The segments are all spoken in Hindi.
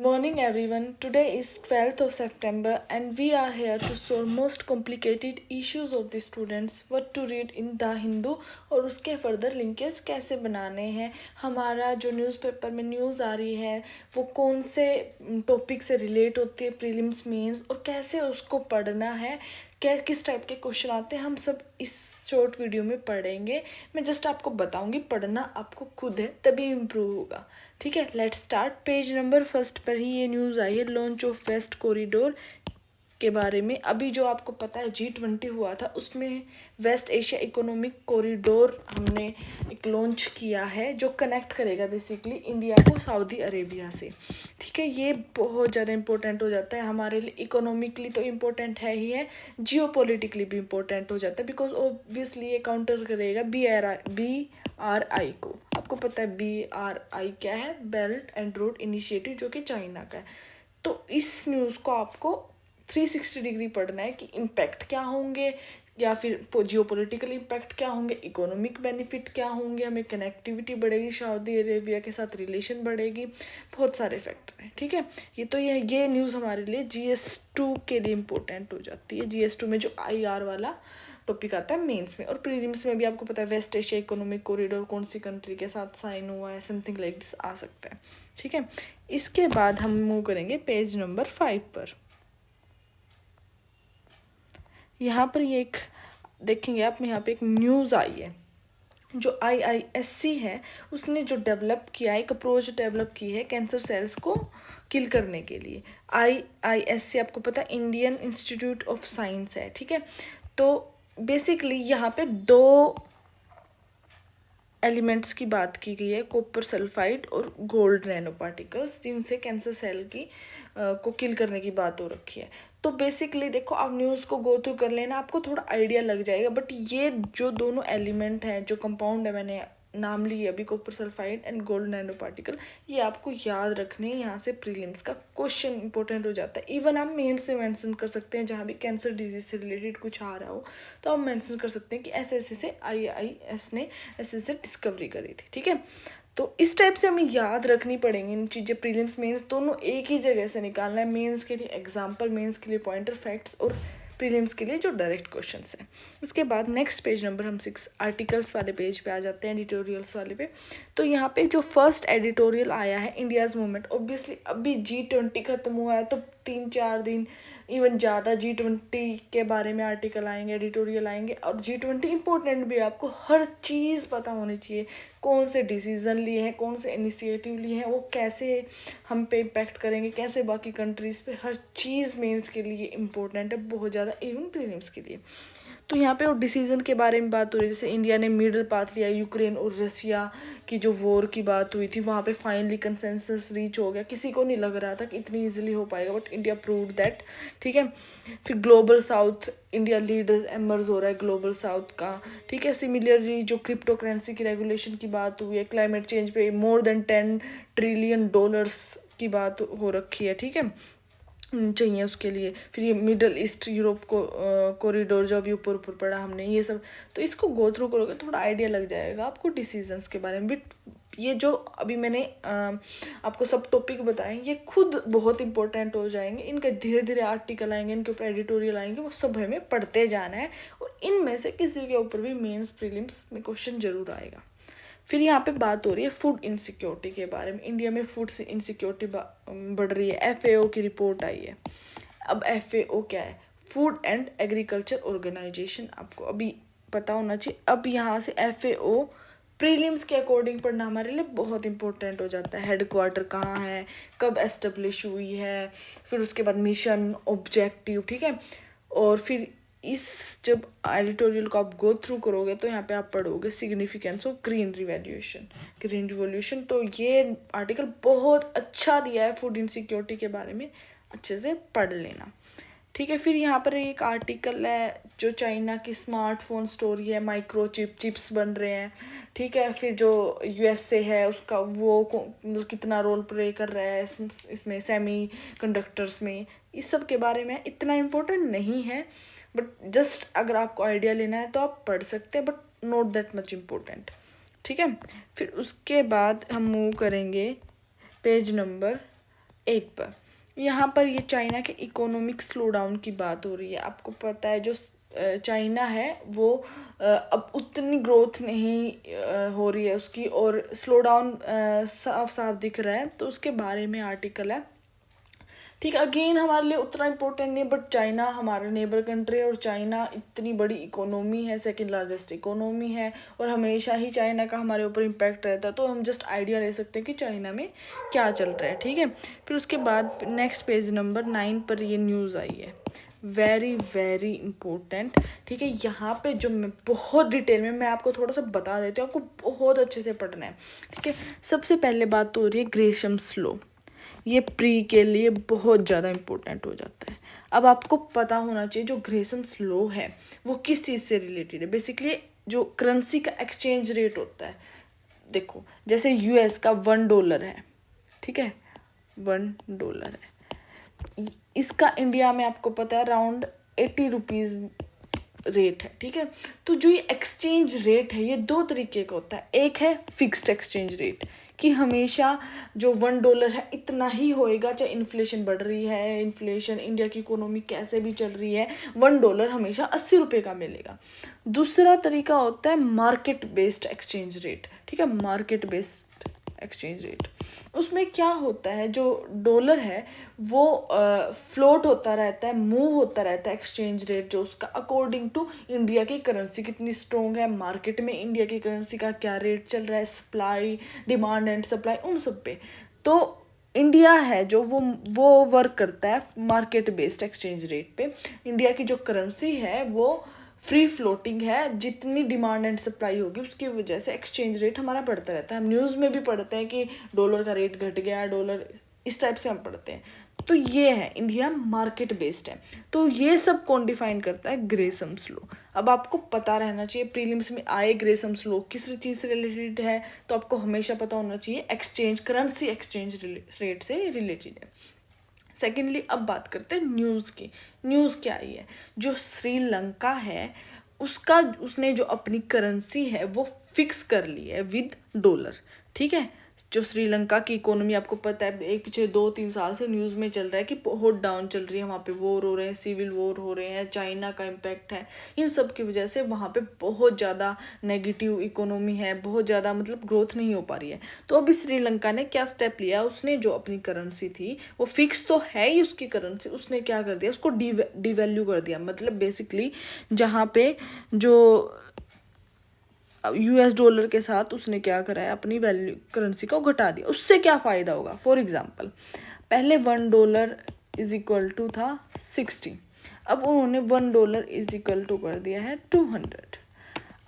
Morning everyone. Today is 12th of September and we are here to solve most complicated issues of the students, what to read in the Hindu और उसके फर्दर लिंकेज कैसे बनाने हैं, हमारा जो न्यूज़पेपर में न्यूज़ आ रही है वो कौन से टॉपिक से रिलेट होती है, प्रीलिम्स मेंस, और कैसे उसको पढ़ना है, क्या किस टाइप के क्वेश्चन आते हैं, हम सब इस शॉर्ट वीडियो में पढ़ेंगे। मैं जस्ट आपको बताऊंगी, पढ़ना आपको खुद है तभी इम्प्रूव होगा। ठीक है, let's start. Page number first पर ही ये न्यूज़ आई है, लॉन्च ऑफ वेस्ट कॉरिडोर के बारे में। अभी जो आपको पता है G20 हुआ था, उसमें वेस्ट एशिया इकोनॉमिक कॉरिडोर हमने एक लॉन्च किया है जो कनेक्ट करेगा बेसिकली इंडिया को सऊदी अरेबिया से। ठीक है, ये बहुत ज़्यादा इंपॉर्टेंट हो जाता है हमारे लिए। इकोनॉमिकली तो इम्पोर्टेंट है ही है, जियोपॉलिटिकली भी इम्पोर्टेंट हो जाता है, बिकॉज ऑब्वियसली ये काउंटर करेगा BRI को। आपको पता है BRI क्या है, बेल्ट एंड रोड इनिशिएटिव, जो कि चाइना का है। तो इस न्यूज़ को आपको 360 डिग्री पढ़ना है कि इम्पैक्ट क्या होंगे, या फिर जियोपॉलिटिकल इम्पैक्ट क्या होंगे, इकोनॉमिक बेनिफिट क्या होंगे, हमें कनेक्टिविटी बढ़ेगी, सऊदी अरेबिया के साथ रिलेशन बढ़ेगी, बहुत सारे फैक्टर हैं। ठीक है, ये न्यूज़ हमारे लिए GS2 के लिए इम्पोर्टेंट हो जाती है। GS2 में जो IR वाला टॉपिक आता है मेंस में, और प्रीलिम्स में भी आपको पता है वेस्ट एशिया इकोनॉमिक कॉरिडोर कौन सी कंट्री के साथ साइन हुआ है, समथिंग लाइक दिस आ सकता है। ठीक है, इसके बाद हम मूव करेंगे पेज नंबर 5 पर। यहाँ पर ये एक देखेंगे आप, यहाँ पे एक न्यूज़ आई है। जो IISc है उसने जो डेवलप किया है, एक अप्रोच डेवलप की है कैंसर सेल्स को किल करने के लिए। IISc आपको पता है इंडियन इंस्टीट्यूट ऑफ साइंस है। ठीक है, तो बेसिकली यहाँ पे दो एलिमेंट्स की बात की गई है, कॉपर सल्फाइड और गोल्ड नैनो पार्टिकल्स, जिनसे कैंसर सेल की को किल करने की बात हो रखी है। तो बेसिकली देखो, आप न्यूज़ को गो थ्रू कर लेना, आपको थोड़ा आइडिया लग जाएगा। बट ये जो दोनों एलिमेंट हैं, जो कंपाउंड है, मैंने नाम लिए अभी, copper sulphide and gold nano particle, ये आपको याद रखने। यहाँ से प्रीलिम्स का क्वेश्चन इंपॉर्टेंट हो जाता है। इवन आप मेन से मेंशन कर सकते हैं, जहाँ भी कैंसर डिजीज से रिलेटेड कुछ आ रहा हो तो आप मेंशन कर सकते हैं कि ऐसे ऐसे से IIS ने ऐसे से डिस्कवरी करी थी। ठीक है, तो इस टाइप से हमें याद रखनी पड़ेंगी इन चीज़ें। प्रीलिम्स मेंस दोनों एक ही जगह से निकालना है, मेंस के लिए एग्जाम्पल, मेंस के लिए पॉइंटर फैक्ट्स, और प्रीलिम्स के लिए जो डायरेक्ट क्वेश्चंस हैं। इसके बाद नेक्स्ट पेज नंबर हम 6 आर्टिकल्स वाले पेज पे आ जाते हैं, एडिटोरियल्स वाले पे। तो यहाँ पे जो फर्स्ट एडिटोरियल आया है, इंडियाज़ मूवमेंट। ऑब्वियसली अभी G20 खत्म हुआ है, तो 3-4 दिन इवन ज़्यादा G20 के बारे में आर्टिकल आएंगे, एडिटोरियल आएंगे। और G20 इंपॉर्टेंट भी है, आपको हर चीज़ पता होनी चाहिए, कौन से डिसीज़न लिए हैं, कौन से इनिशिएटिव लिए हैं, वो कैसे हम पे इम्पैक्ट करेंगे, कैसे बाकी कंट्रीज़ पे, हर चीज़ मेंस के लिए इम्पोर्टेंट है बहुत ज़्यादा, इवन प्रीलिम्स के लिए। तो यहाँ पे और डिसीजन के बारे में बात हो रही है, जैसे इंडिया ने मिडल पाथ लिया, यूक्रेन और रशिया की जो वॉर की बात हुई थी, वहाँ पे फाइनली कंसेंसस रीच हो गया। किसी को नहीं लग रहा था कि इतनी इजीली हो पाएगा, बट इंडिया प्रूव्ड दैट। ठीक है, फिर global south, India leader emerge हो रहा है ग्लोबल साउथ का। ठीक है, सिमिलरली जो क्रिप्टो करेंसी की रेगुलेशन की बात हुई है, क्लाइमेट चेंज पे मोर देन $10 ट्रिलियन की बात हो रखी है। ठीक है, चाहिए उसके लिए। फिर ये मिडल ईस्ट यूरोप को कॉरिडोर जो अभी ऊपर ऊपर पढ़ा हमने, ये सब, तो इसको गो थ्रू करोगे थोड़ा आइडिया लग जाएगा आपको डिसीजंस के बारे में। बट ये जो अभी मैंने आपको सब टॉपिक बताए, ये खुद बहुत इंपॉर्टेंट हो जाएंगे। इनके धीरे धीरे आर्टिकल आएंगे, इनके ऊपर एडिटोरियल आएंगे, वो सब हमें पढ़ते जाना है, और इनमें से किसी के ऊपर भी मेंस प्रीलिम्स में क्वेश्चन जरूर आएगा। फिर यहाँ पे बात हो रही है फूड इनसिक्योरिटी के बारे में। इंडिया में फूड इनसिक्योरिटी बढ़ रही है, FAO की रिपोर्ट आई है। अब FAO क्या है, फूड एंड एग्रीकल्चर ऑर्गेनाइजेशन, आपको अभी पता होना चाहिए। अब यहाँ से FAO प्रीलिम्स के अकॉर्डिंग पढ़ना हमारे लिए बहुत इंपॉर्टेंट हो जाता है। हेडक्वार्टर कहाँ है, कब एस्टेब्लिश हुई है, फिर उसके बाद मिशन, ऑब्जेक्टिव। ठीक है, और फिर इस जब एडिटोरियल को आप गो थ्रू करोगे तो यहाँ पे आप पढ़ोगे सिग्निफिकेंस ऑफ ग्रीन रिवॉल्यूशन। तो ये आर्टिकल बहुत अच्छा दिया है फूड इनसिक्योरिटी के बारे में, अच्छे से पढ़ लेना। ठीक है, फिर यहाँ पर एक आर्टिकल है जो चाइना की स्मार्टफोन स्टोरी है, माइक्रोचिप चिप्स बन रहे हैं। ठीक है, फिर जो USA है उसका वो मतलब कितना रोल प्ले कर रहा है इसमें सेमी कंडक्टर्स में, इस सब के बारे में। इतना इम्पोर्टेंट नहीं है, बट जस्ट अगर आपको आइडिया लेना है तो आप पढ़ सकते हैं, but not that much important. ठीक है, फिर उसके बाद हम मूव करेंगे पेज नंबर 8 पर। यहाँ पर ये चाइना के इकोनॉमिक स्लो डाउन की बात हो रही है। आपको पता है जो चाइना है वो अब उतनी ग्रोथ नहीं हो रही है उसकी, और स्लो डाउन साफ साफ दिख रहा है, तो उसके बारे में आर्टिकल है। ठीक है, अगेन हमारे लिए उतना इम्पोर्टेंट नहीं, बट चाइना हमारा नेबर कंट्री है, और चाइना इतनी बड़ी इकोनॉमी है, सेकंड लार्जेस्ट इकोनॉमी है, और हमेशा ही चाइना का हमारे ऊपर इम्पैक्ट रहता है, तो हम जस्ट आइडिया ले सकते हैं कि चाइना में क्या चल रहा है। ठीक है, फिर उसके बाद नेक्स्ट पेज नंबर 9 पर ये न्यूज़ आई है, वेरी वेरी इम्पोर्टेंट। ठीक है, यहाँ पे जो मैं बहुत डिटेल में मैं आपको थोड़ा सा बता देती हूँ, आपको बहुत अच्छे से पढ़ना है। ठीक है, सबसे पहले बात तो हो रही है ग्रेशम्स लॉ। ये प्री के लिए बहुत ज़्यादा इम्पोर्टेंट हो जाता है। अब आपको पता होना चाहिए जो ग्रेशम्स लॉ है वो किस चीज़ से रिलेटेड है। बेसिकली जो करेंसी का एक्सचेंज रेट होता है, देखो जैसे यूएस का $1 है, ठीक है, $1 है, इसका इंडिया में आपको पता है अराउंड 80 रुपीज़ रेट है। ठीक है, तो जो ये एक्सचेंज रेट है ये दो तरीके का होता है। एक है फिक्स्ड एक्सचेंज रेट, कि हमेशा जो $1 है इतना ही होएगा, चाहे इन्फ्लेशन बढ़ रही है, इन्फ्लेशन इंडिया की इकोनॉमी कैसे भी चल रही है, $1 हमेशा 80 रुपये का मिलेगा। दूसरा तरीका होता है मार्केट बेस्ड एक्सचेंज रेट। ठीक है, मार्केट बेस्ड एक्सचेंज रेट, उसमें क्या होता है, जो डॉलर है वो फ्लोट होता रहता है, मूव होता रहता है एक्सचेंज रेट जो उसका, अकॉर्डिंग टू इंडिया की करेंसी कितनी स्ट्रॉन्ग है, मार्केट में इंडिया की करेंसी का क्या रेट चल रहा है, सप्लाई, डिमांड एंड सप्लाई, उन सब पे। तो इंडिया है जो वो वर्क करता है मार्केट बेस्ड एक्सचेंज रेट पे। इंडिया की जो करेंसी है वो फ्री फ्लोटिंग है, जितनी डिमांड एंड सप्लाई होगी उसकी वजह से एक्सचेंज रेट हमारा बढ़ता रहता है। हम न्यूज़ में भी पढ़ते हैं कि डॉलर का रेट घट गया, डॉलर, इस टाइप से हम पढ़ते हैं। तो ये है, इंडिया मार्केट बेस्ड है। तो ये सब कौन डिफाइन करता है, ग्रेसम्स लॉ। अब आपको पता रहना चाहिए प्रीलिम्स में आए ग्रेसम्स लॉ किस चीज़ से रिलेटेड है, तो आपको हमेशा पता होना चाहिए एक्सचेंज, करेंसी एक्सचेंज रेट से रिलेटेड है। सेकेंडली अब बात करते हैं न्यूज़ की। न्यूज़ क्या आई है, जो श्रीलंका है उसका, उसने जो अपनी करेंसी है वो फिक्स कर ली है विद डॉलर। ठीक है, जो श्रीलंका की इकोनॉमी आपको पता है एक पिछले 2-3 साल से न्यूज़ में चल रहा है कि बहुत डाउन चल रही है, वहाँ पे वॉर हो रहे हैं, सिविल वॉर हो रहे हैं, चाइना का इम्पैक्ट है, इन सब की वजह से वहाँ पे बहुत ज़्यादा नेगेटिव इकोनॉमी है, बहुत ज़्यादा मतलब ग्रोथ नहीं हो पा रही है। तो अभी श्रीलंका ने क्या स्टेप लिया, उसने जो अपनी करेंसी थी वो फिक्स तो है ही उसकी करेंसी, उसने क्या कर दिया, उसको डिवैल्यू कर दिया। मतलब बेसिकली जहाँ पे जो $US के साथ उसने क्या करा है, अपनी वैल्यू करेंसी को घटा दिया। उससे क्या फ़ायदा होगा, फॉर एग्जांपल पहले $1 इज इक्वल टू था 60, अब उन्होंने $1 इज इक्वल टू कर दिया है 200।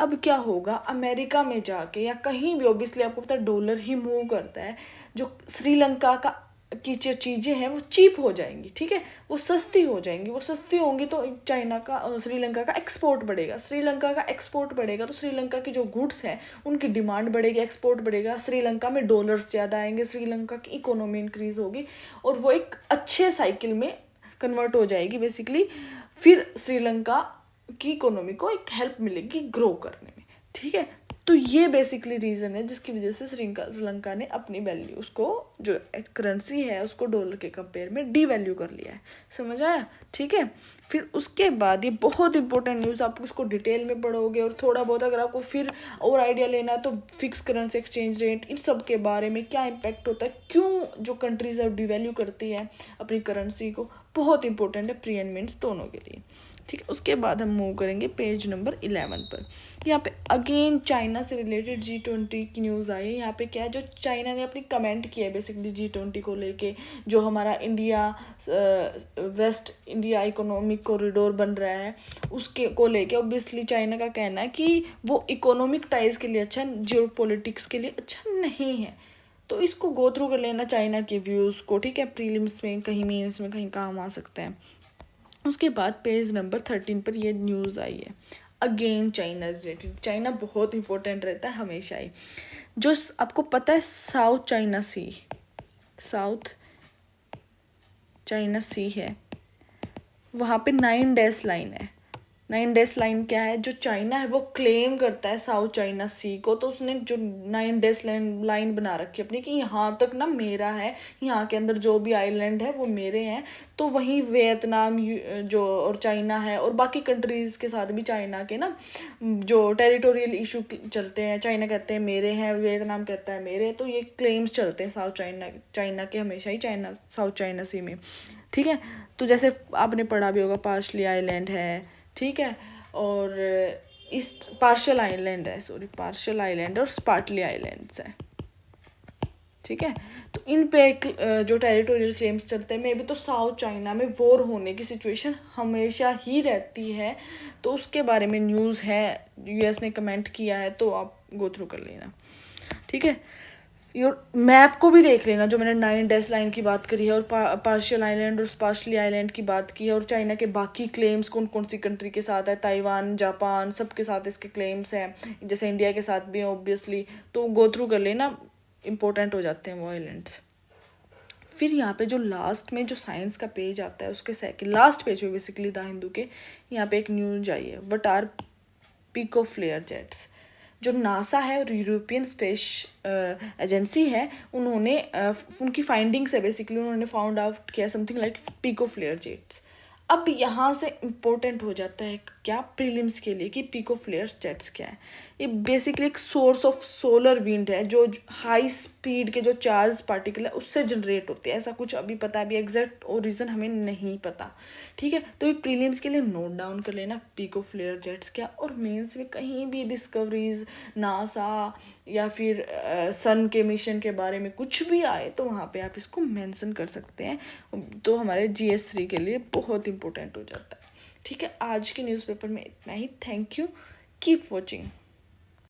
अब क्या होगा, अमेरिका में जाके या कहीं भी, ऑब्वियसली आपको पता है डॉलर ही मूव करता है, जो श्रीलंका का की जो चीज़ें हैं वो चीप हो जाएंगी। ठीक है, वो सस्ती हो जाएंगी, वो सस्ती होंगी तो चाइना का, श्रीलंका का एक्सपोर्ट बढ़ेगा, श्रीलंका का एक्सपोर्ट बढ़ेगा तो श्रीलंका की जो गुड्स हैं उनकी डिमांड बढ़ेगी, एक्सपोर्ट बढ़ेगा, श्रीलंका में डॉलर्स ज़्यादा आएंगे, श्रीलंका की इकोनॉमी इंक्रीज होगी, और वो एक अच्छे साइकिल में कन्वर्ट हो जाएगी बेसिकली। फिर श्रीलंका की इकोनॉमी को एक हेल्प मिलेगी ग्रो करने में। ठीक है, तो ये बेसिकली रीज़न है जिसकी वजह से श्रीलंका ने अपनी वैल्यू, उसको जो करेंसी है उसको डॉलर के कंपेयर में डी वैल्यू कर लिया है। समझ आया? ठीक है, फिर उसके बाद ये बहुत इंपॉर्टेंट न्यूज़, आप इसको डिटेल में पढ़ोगे, और थोड़ा बहुत अगर आपको फिर और आइडिया लेना है तो फिक्स करेंसी एक्सचेंज रेट, इन सब के बारे में क्या इम्पैक्ट होता है, क्यों जो कंट्रीज है डी वैल्यू करती है अपनी करेंसी को, बहुत इंपॉर्टेंट है प्री एंड मेंस दोनों के लिए। ठीक है, उसके बाद हम मूव करेंगे पेज नंबर 11 पर। यहाँ पे अगेन चाइना से रिलेटेड G20 की न्यूज़ आई है। यहाँ पे क्या है, जो चाइना ने अपनी कमेंट किया है बेसिकली G20 को लेके, जो हमारा India waste India economic corridor बन रहा है उसके को लेके, ऑब्वियसली चाइना का कहना है कि वो इकोनॉमिक टाइज के लिए अच्छा, जियो पॉलिटिक्स के लिए अच्छा नहीं है। तो इसको गो थ्रू कर लेना चाइना के व्यूज़ को। ठीक है, प्रीलिम्स में कहीं मेंस में कहीं काम आ सकते हैं। उसके बाद पेज नंबर 13 पर ये न्यूज़ आई है, अगेन चाइना रिलेटेड। चाइना बहुत इंपॉर्टेंट रहता है हमेशा ही। जो आपको पता है साउथ चाइना सी है, वहाँ पे 9 डैश लाइन है, 9 डेज लाइन क्या है? जो चाइना है वो क्लेम करता है साउथ चाइना सी को, तो उसने जो 9 डेज लाइन बना रखी है अपनी कि यहाँ तक ना मेरा है, यहाँ के अंदर जो भी आइलैंड है वो मेरे हैं। तो वहीं वियतनाम जो और चाइना है और बाकी कंट्रीज़ के साथ भी चाइना के ना जो टेरिटोरियल इशू चलते हैं, चाइना कहते हैं मेरे हैं, वियतनाम कहता है मेरे, तो ये क्लेम्स चलते हैं साउथ चाइना के हमेशा ही साउथ चाइना सी में। ठीक है, तो जैसे आपने पढ़ा भी होगा पार्शली आइलैंड है, ठीक है, और ईस्ट पार्शियल आइलैंड है, सॉरी पार्शियल आइलैंड और स्पार्टली आइलैंड्स है। ठीक है, तो इन पे जो टेरिटोरियल क्लेम्स चलते हैं, मे भी तो साउथ चाइना में वॉर होने की सिचुएशन हमेशा ही रहती है, तो उसके बारे में न्यूज़ है, यूएस ने कमेंट किया है, तो आप गो थ्रू कर लेना। ठीक है, योर मैप को भी देख लेना, जो मैंने 9 डेज लाइन की बात करी है और पार्शियल आइलैंड और स्पार्शली आइलैंड की बात की है, और चाइना के बाकी क्लेम्स कौन कौन सी कंट्री के साथ है, ताइवान, जापान, सबके साथ इसके क्लेम्स हैं, जैसे इंडिया के साथ भी हैं ऑब्वियसली, तो गो थ्रू कर लेना, इंपॉर्टेंट हो जाते हैं वो आइलैंड्स। फिर यहाँ पे जो लास्ट में जो साइंस का पेज आता है, उसके सेकंड लास्ट पेज पे बेसिकली द हिंदू के यहाँ पे एक न्यूज आई है, what are pico flare jets. जो नासा है और यूरोपियन स्पेस एजेंसी है, उन्होंने उनकी फाइंडिंग्स है बेसिकली, उन्होंने फाउंड आउट किया something like pico flare jets. अब यहाँ से इम्पोर्टेंट हो जाता है क्या प्रीलिम्स के लिए कि पिको फ्लेयर जेट्स क्या है। ये बेसिकली एक सोर्स ऑफ सोलर विंड है जो हाई स्पीड के जो चार्ज पार्टिकल है उससे जनरेट होते हैं, ऐसा कुछ अभी पता है, अभी एग्जैक्ट और रीज़न हमें नहीं पता। ठीक है, तो ये प्रीलिम्स के लिए नोट डाउन कर लेना पिको फ्लेयर जेट्स क्या, और मेंस में कहीं भी डिस्कवरीज नासा या फिर सन के मिशन के बारे में कुछ भी आए तो वहाँ पे आप इसको मेंशन कर सकते हैं, तो हमारे GS3 के लिए बहुत इंपॉर्टेंट हो जाता है। ठीक है, आज के न्यूज़पेपर में इतना ही। Thank you, keep watching.